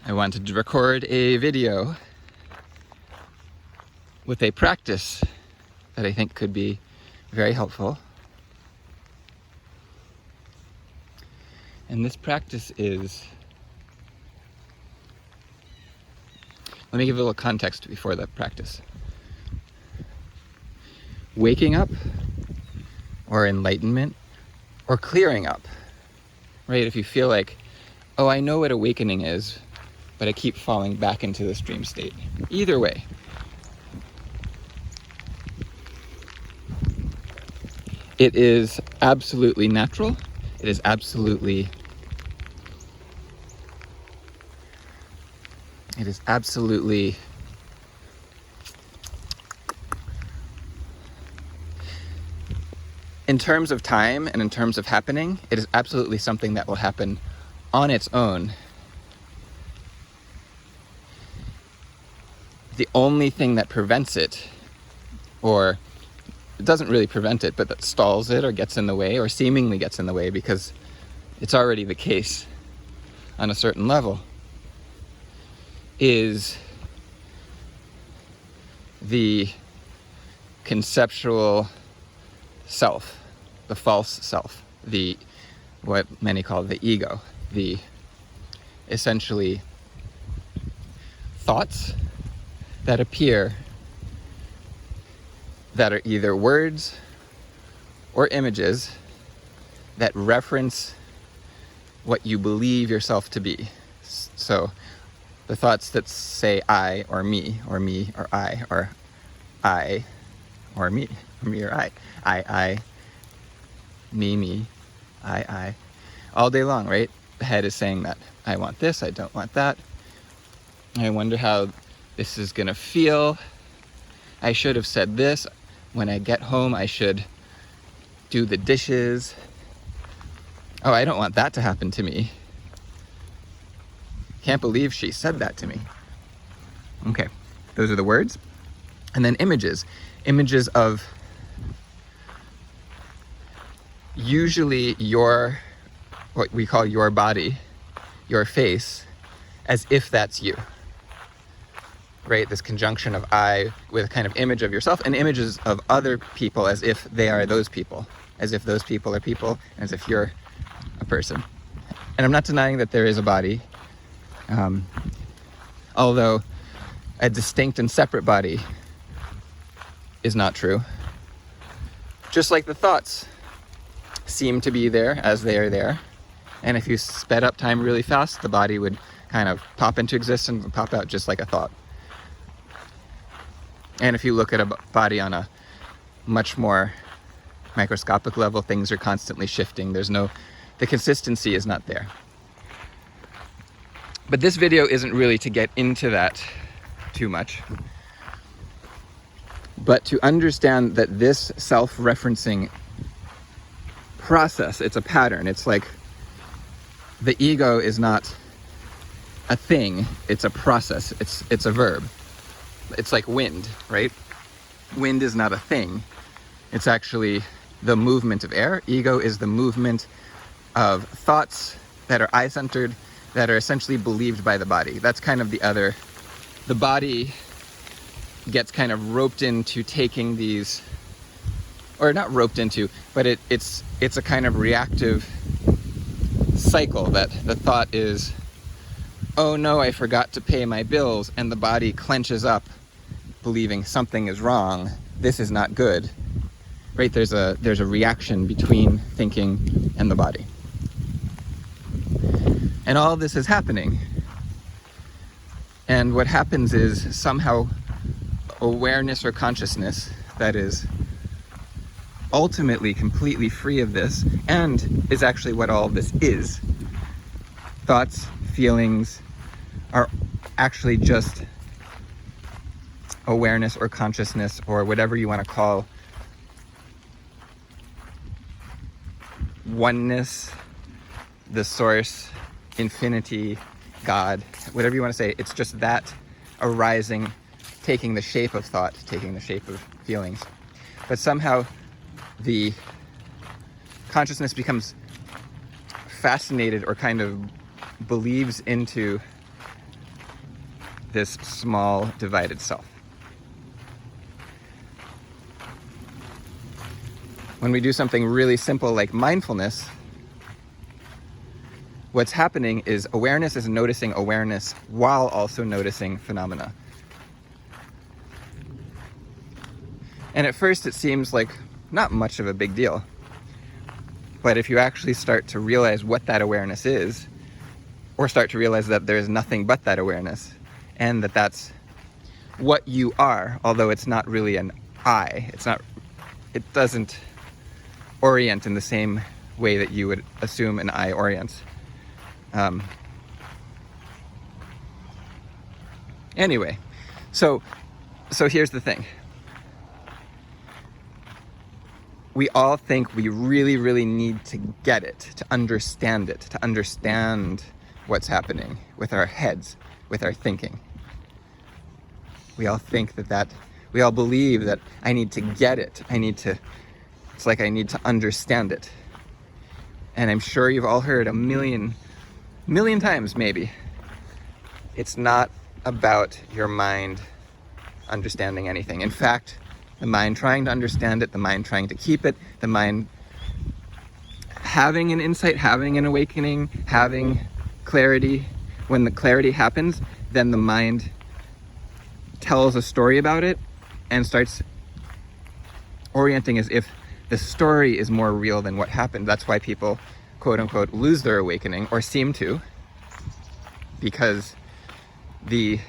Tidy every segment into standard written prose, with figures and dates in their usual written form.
I wanted to record a video with a practice that I think could be very helpful. And this practice is, let me give a little context before the practice. Waking up, or enlightenment, or clearing up, right? If you feel like, oh, I know what awakening is, but I keep falling back into this dream state. Either way. It is absolutely natural. It is absolutely in terms of time and in terms of happening, it is absolutely something that will happen on its own. The only thing that prevents it, or it doesn't really prevent it, but that stalls it or gets in the way or seemingly gets in the way because it's already the case on a certain level, is the conceptual self, the false self, the what many call the ego, the essentially thoughts that appear that are either words or images that reference what you believe yourself to be. So the thoughts that say I or me or I or I or me or I, me, I, all day long, right? The head is saying that I want this, I don't want that. I wonder how this is gonna feel. I should have said this. When I get home, I should do the dishes. Oh, I don't want that to happen to me. Can't believe she said that to me. Okay, those are the words. And then images. Images of usually what we call your body, your face, as if that's you. Right? This conjunction of I with a kind of image of yourself and images of other people as if they are those people, as if those people are people, as if you're a person. And I'm not denying that there is a body, although a distinct and separate body is not true. Just like the thoughts seem to be there as they are there. And if you sped up time really fast, the body would kind of pop into existence and pop out just like a thought. And if you look at a body on a much more microscopic level, things are constantly shifting. The consistency is not there. But this video isn't really to get into that too much, but to understand that this self-referencing process, it's a pattern. It's like the ego is not a thing, it's a process, it's a verb. It's like wind, right? Wind is not a thing. It's actually the movement of air. Ego is the movement of thoughts that are I-centered, that are essentially believed by the body. That's kind of the body gets kind of roped into taking these, or not roped into, but it's a kind of reactive cycle that the thought is, oh no, I forgot to pay my bills, and the body clenches up, believing something is wrong, this is not good, right? There's a reaction between thinking and the body. And all this is happening. And what happens is somehow awareness or consciousness that is ultimately completely free of this, and is actually what all this is. Thoughts, feelings are actually just awareness or consciousness or whatever you want to call oneness, the source, infinity, God, whatever you want to say. It's just that arising, taking the shape of thought, taking the shape of feelings. But somehow the consciousness becomes fascinated or kind of believes into this small divided self. When we do something really simple like mindfulness, what's happening is awareness is noticing awareness while also noticing phenomena. And at first it seems like not much of a big deal. But if you actually start to realize what that awareness is, or start to realize that there is nothing but that awareness, and that that's what you are, although it's not really an I, it doesn't orient in the same way that you would assume an I orients. Anyway, so here's the thing. We all think we really, really need to get it, to understand what's happening with our heads, with our thinking. We all think we all believe that I need to get it. It's like I need to understand it. And I'm sure you've all heard a million times maybe. It's not about your mind understanding anything. In fact, the mind trying to understand it, the mind trying to keep it, the mind having an insight, having an awakening, having clarity. When the clarity happens, then the mind tells a story about it and starts orienting as if the story is more real than what happened. That's why people, quote unquote, lose their awakening, or seem to, because the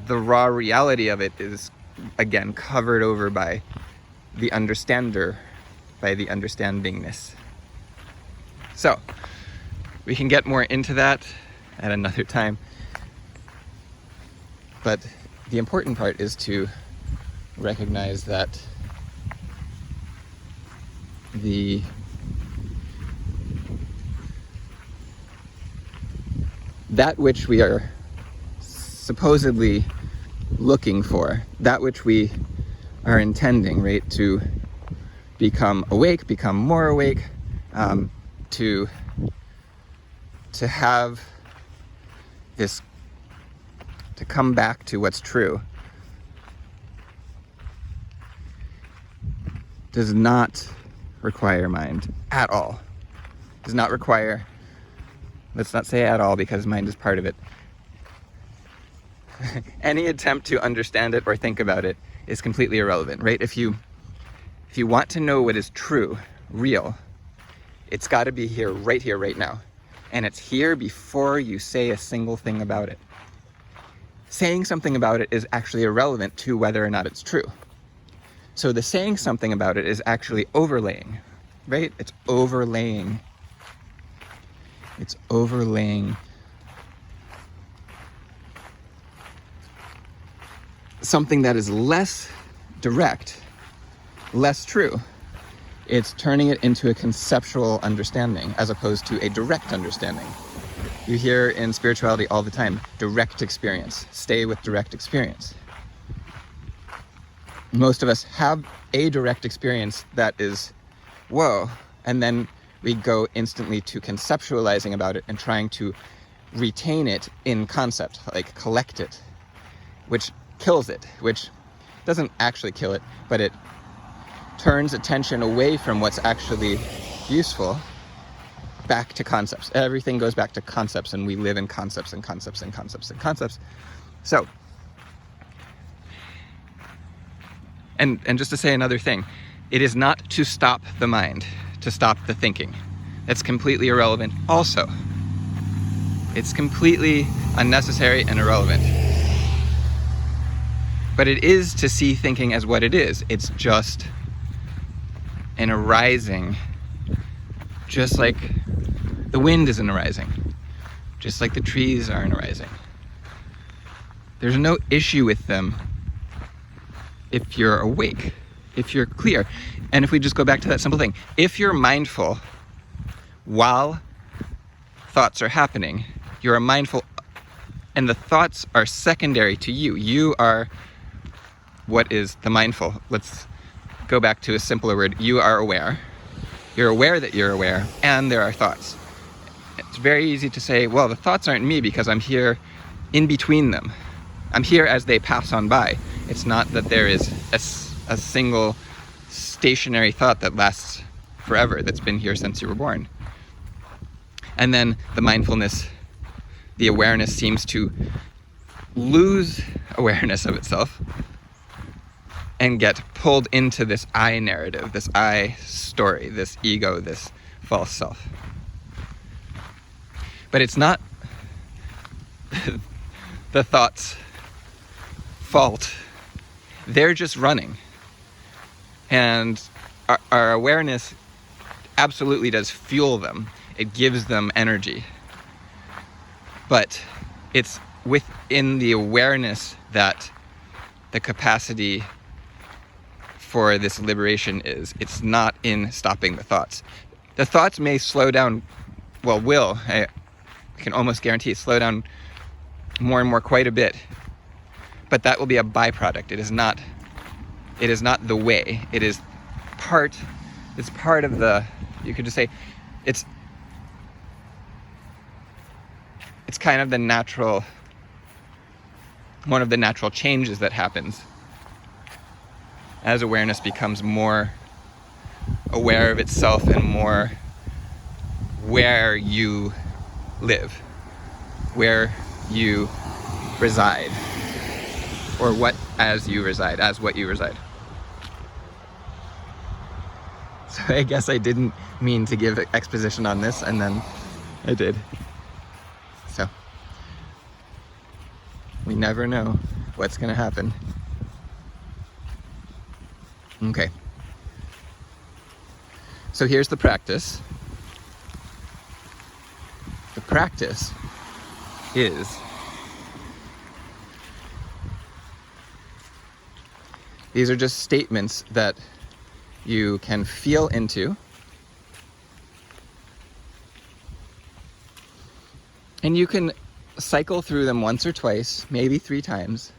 raw reality of it is, again, covered over by the understander, by the understandingness. So, we can get more into that at another time. But the important part is to recognize that that which we are supposedly looking for, that which we are intending, right, to become awake, become more awake, to have this, to come back to what's true, does not require mind at all. Does not require, let's not say at all, because mind is part of it. Any attempt to understand it or think about it is completely irrelevant, right? If you want to know what is true, real, it's got to be here, right now. And it's here before you say a single thing about it. Saying something about it is actually irrelevant to whether or not it's true. So the saying something about it is actually overlaying, right? It's overlaying. It's overlaying something that is less direct, less true. It's turning it into a conceptual understanding as opposed to a direct understanding. You hear in spirituality all the time, direct experience. Stay with direct experience. Most of us have a direct experience that is, whoa, and then we go instantly to conceptualizing about it and trying to retain it in concept, like collect it, which kills it, which doesn't actually kill it, but it turns attention away from what's actually useful back to concepts. Everything goes back to concepts, and we live in concepts and concepts and concepts and concepts. So, and just to say another thing, it is not to stop the mind, to stop the thinking. That's completely irrelevant also. It's completely unnecessary and irrelevant. But it is to see thinking as what it is. It's just an arising, just like the wind is an arising, just like the trees are an arising. There's no issue with them if you're awake, if you're clear. And if we just go back to that simple thing, if you're mindful while thoughts are happening, you're mindful, and the thoughts are secondary to you. You are what is the mindful. Let's go back to a simpler word. You are aware. You're aware that you're aware, and there are thoughts. it's very easy to say, well, the thoughts aren't me because I'm here in between them. I'm here as they pass on by. It's not that there is a single stationary thought that lasts forever, that's been here since you were born. And then the mindfulness, the awareness seems to lose awareness of itself and get pulled into this I narrative, this I story, this ego, this false self. But it's not the thought's fault. They're just running. And our awareness absolutely does fuel them. It gives them energy. But it's within the awareness that the capacity for this liberation is. It's not in stopping the thoughts. The thoughts may slow down, well, will. I can almost guarantee it slow down more and more quite a bit. But that will be a byproduct. It is not the way. It's part of the, you could just say, it's kind of the natural, one of the natural changes that happens as awareness becomes more aware of itself and more where you live, where you reside, or what as you reside, as what you reside. So I guess I didn't mean to give exposition on this, and then I did. So we never know what's going to happen. Okay. So here's the practice. The practice is these are just statements that you can feel into, and you can cycle through them once or twice, maybe 3 times,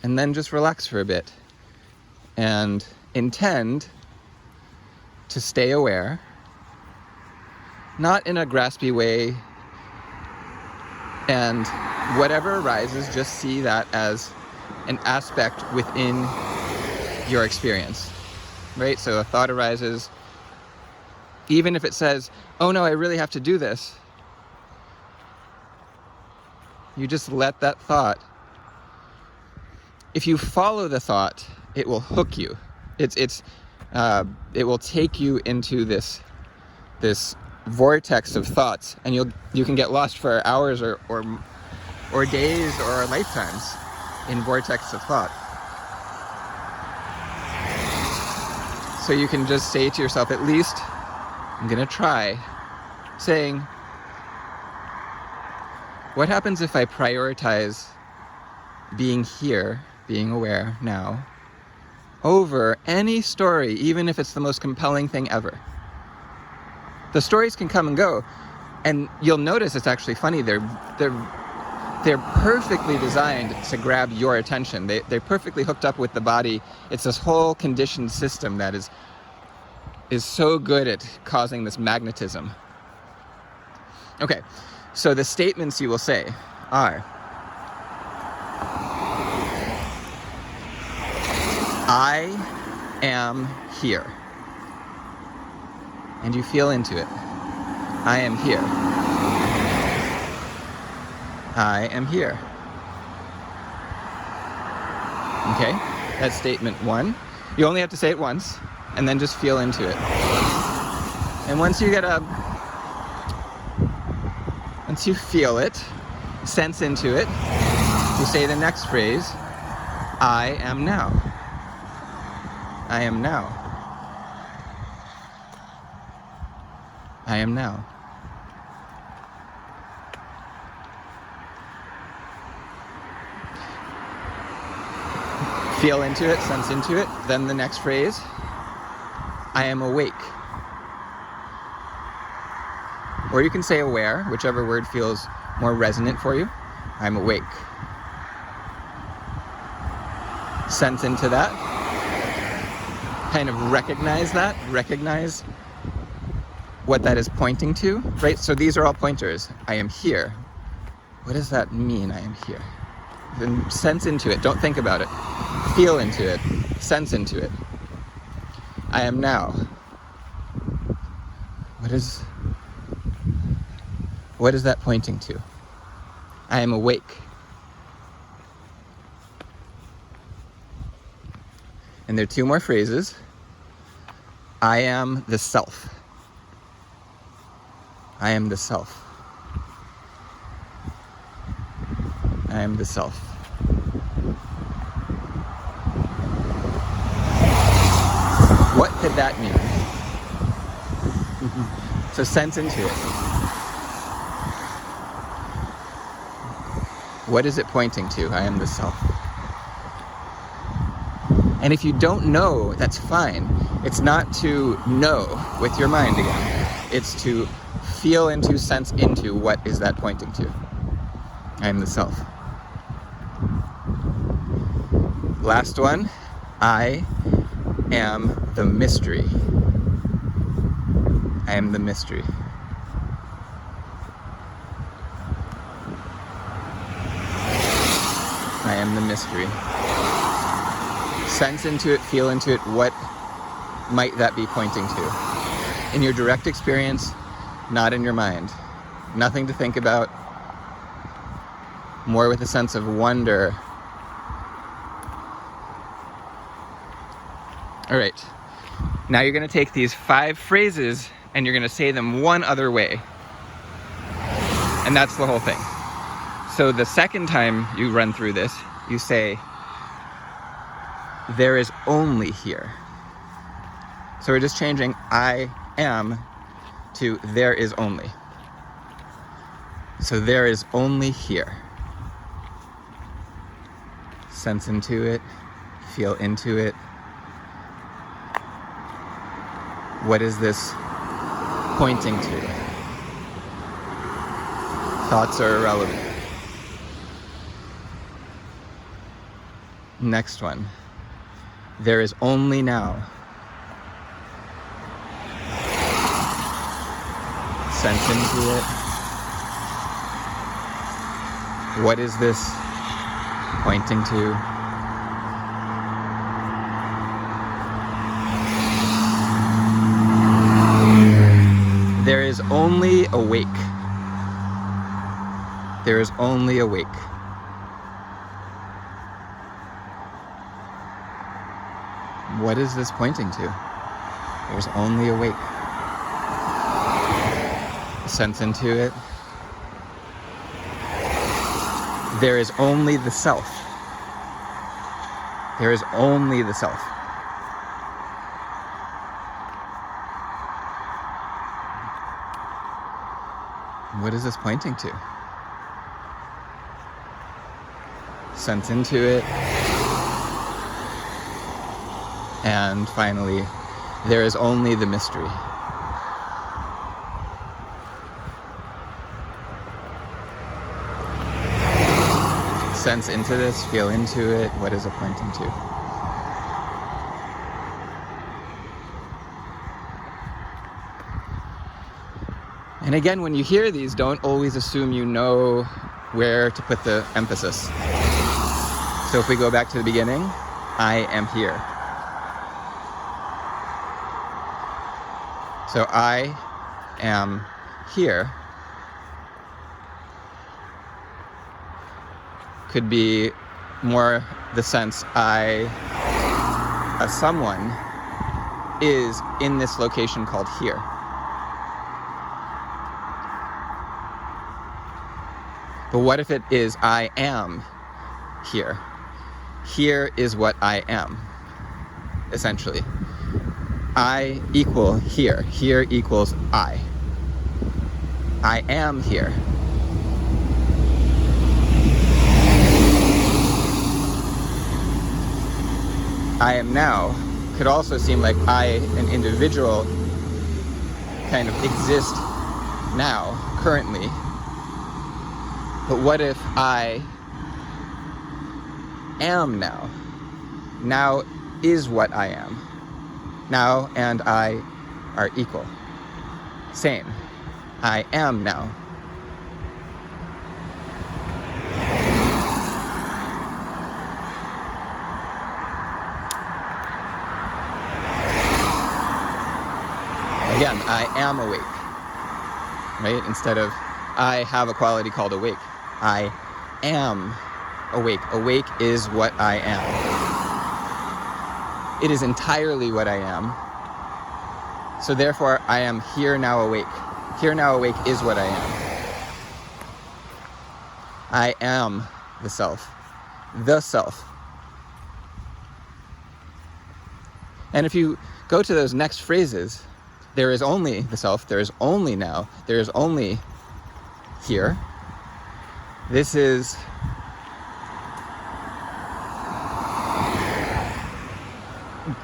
and then just relax for a bit and intend to stay aware, not in a graspy way, and whatever arises, just see that as an aspect within your experience, right? So a thought arises, even if it says, oh no, I really have to do this, you just let that thought, if you follow the thought, it will hook you. It will take you into this vortex of thoughts, and you can get lost for hours or days or lifetimes in vortex of thought. So you can just say to yourself, at least I'm gonna try saying, what happens if I prioritize being here, being aware now, over any story, even if it's the most compelling thing ever? The stories can come and go, and you'll notice it's actually funny. They're perfectly designed to grab your attention. They're perfectly hooked up with the body. It's this whole conditioned system that is so good at causing this magnetism. Okay, so the statements you will say are, I am here. And you feel into it. I am here. I am here. Okay, that's statement 1. You only have to say it once, and then just feel into it. And once you feel it, sense into it, you say the next phrase, I am now. I am now. I am now. Feel into it, sense into it. Then the next phrase, I am awake. Or you can say aware, whichever word feels more resonant for you. I'm awake. Sense into that. Kind of recognize that. Recognize what that is pointing to, right? So these are all pointers. I am here. What does that mean, I am here? Then sense into it. Don't think about it. Feel into it. Sense into it. I am now. What is that pointing to? I am awake. And there are two more phrases. I am the self. I am the self. I am the self. What could that mean? So sense into it. What is it pointing to? I am the self. And if you don't know, that's fine. It's not to know with your mind again. It's to feel into, sense into, what is that pointing to? I am the self. Last one. I am the mystery. I am the mystery. I am the mystery. Sense into it, feel into it, what might that be pointing to? In your direct experience, not in your mind. Nothing to think about, more with a sense of wonder. All right, now you're going to take these 5 phrases and you're going to say them one other way. And that's the whole thing. So the second time you run through this, you say, there is only here. So we're just changing I am to there is only. So there is only here. Sense into it, feel into it. What is this pointing to? Thoughts are irrelevant. Next one. There is only now. Sense into it. What is this pointing to? There is only awake. There is only awake. What is this pointing to? There's only awake. Sense into it. There is only the self. There is only the self. What is this pointing to? Sense into it. And finally, there is only the mystery. Sense into this, feel into it. What is it pointing to? And again, when you hear these, don't always assume you know where to put the emphasis. So if we go back to the beginning, I am here. So I am here could be more the sense I, as someone, is in this location called here. But what if it is I am here? Here is what I am, essentially. I equal here. Here equals I. I am here. I am now could also seem like I, an individual, kind of exist now, currently. But what if I am now? Now is what I am. Now and I are equal. same. I am now. Again, I am awake, right? Instead of I have a quality called awake. I am awake. Awake is what I am. It is entirely what I am. So therefore, I am here now awake. Here now awake is what I am. I am the self. The self. And if you go to those next phrases, there is only the self, there is only now, there is only here. This is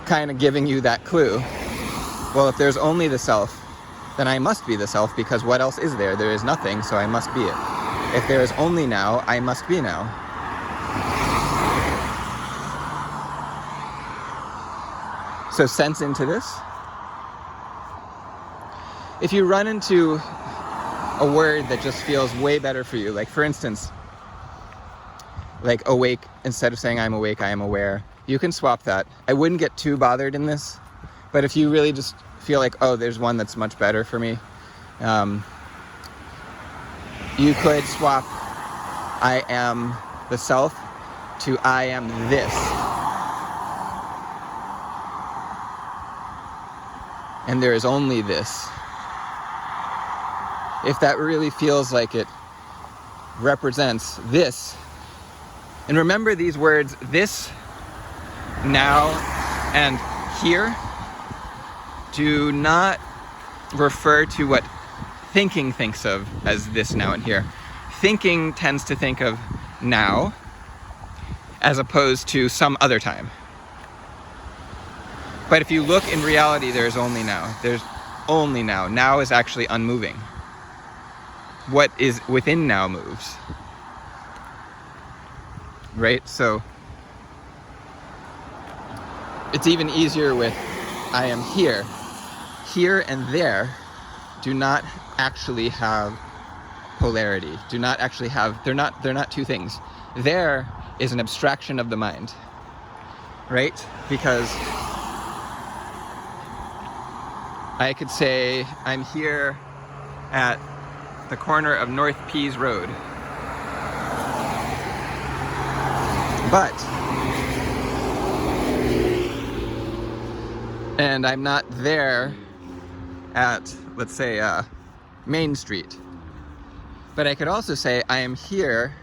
kind of giving you that clue. Well, if there's only the self, then I must be the self, because what else is there? There is nothing, so I must be it. If there is only now, I must be now. So sense into this. If you run into a word that just feels way better for you, like for instance, like awake, instead of saying I'm awake, I am aware, you can swap that. I wouldn't get too bothered in this, but if you really just feel like, oh, there's one that's much better for me, you could swap I am the self to I am this. And there is only this. If that really feels like it represents this, and remember these words, this, now, and here, do not refer to what thinking thinks of as this, now, and here. Thinking tends to think of now as opposed to some other time. But if you look in reality, there is only now. There's only now. Now is actually unmoving. What is within now moves. Right? So it's even easier with I am here. Here and there do not actually have polarity. Do not actually have, they're not two things. There is an abstraction of the mind. Right? Because I could say I'm here at the corner of North Pease Road. And I'm not there at, let's say, Main Street. But I could also say I am here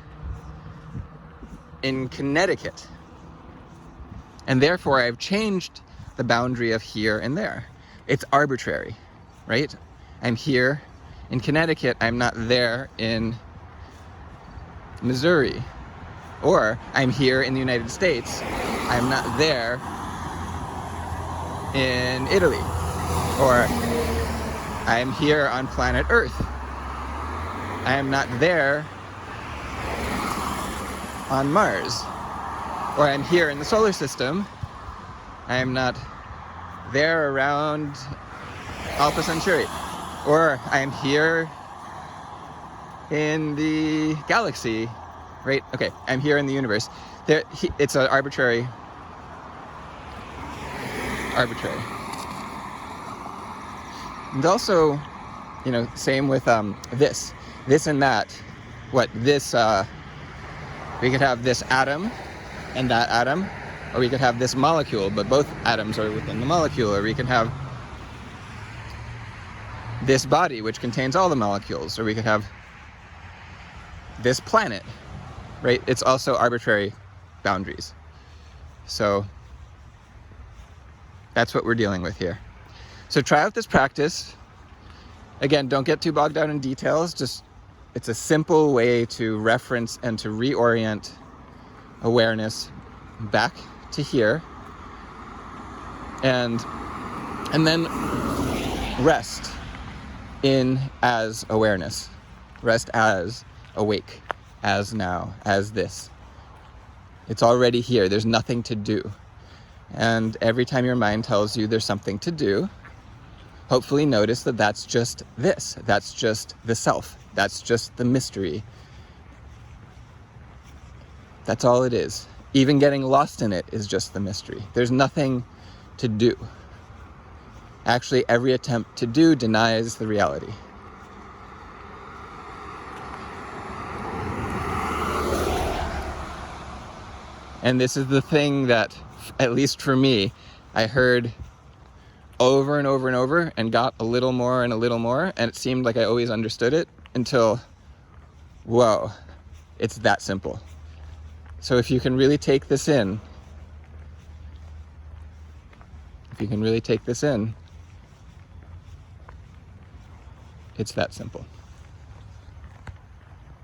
in Connecticut. And therefore I've changed the boundary of here and there. It's arbitrary, right? I'm here in Connecticut, I'm not there in Missouri. Or I'm here in the United States, I'm not there in Italy. Or I'm here on planet Earth, I am not there on Mars. Or I'm here in the solar system, I am not there around Alpha Centauri. Or I'm here in the galaxy, right? Okay, I'm here in the universe. It's an arbitrary. And also, same with this and that. What this? We could have this atom and that atom, or we could have this molecule, but both atoms are within the molecule, or we can have this body, which contains all the molecules, or we could have this planet, right? It's also arbitrary boundaries. So that's what we're dealing with here. So try out this practice. Again, don't get too bogged down in details. It's a simple way to reference and to reorient awareness back to here, and then rest in as awareness. Rest as awake, as now, as this. It's already here. There's nothing to do. And every time your mind tells you there's something to do, hopefully notice that that's just this. That's just the self. That's just the mystery. That's all it is. Even getting lost in it is just the mystery. There's nothing to do. Actually, every attempt to do denies the reality. And this is the thing that, at least for me, I heard over and over and over and got a little more and a little more, and it seemed like I always understood it until, whoa, it's that simple. So if you can really take this in, it's that simple.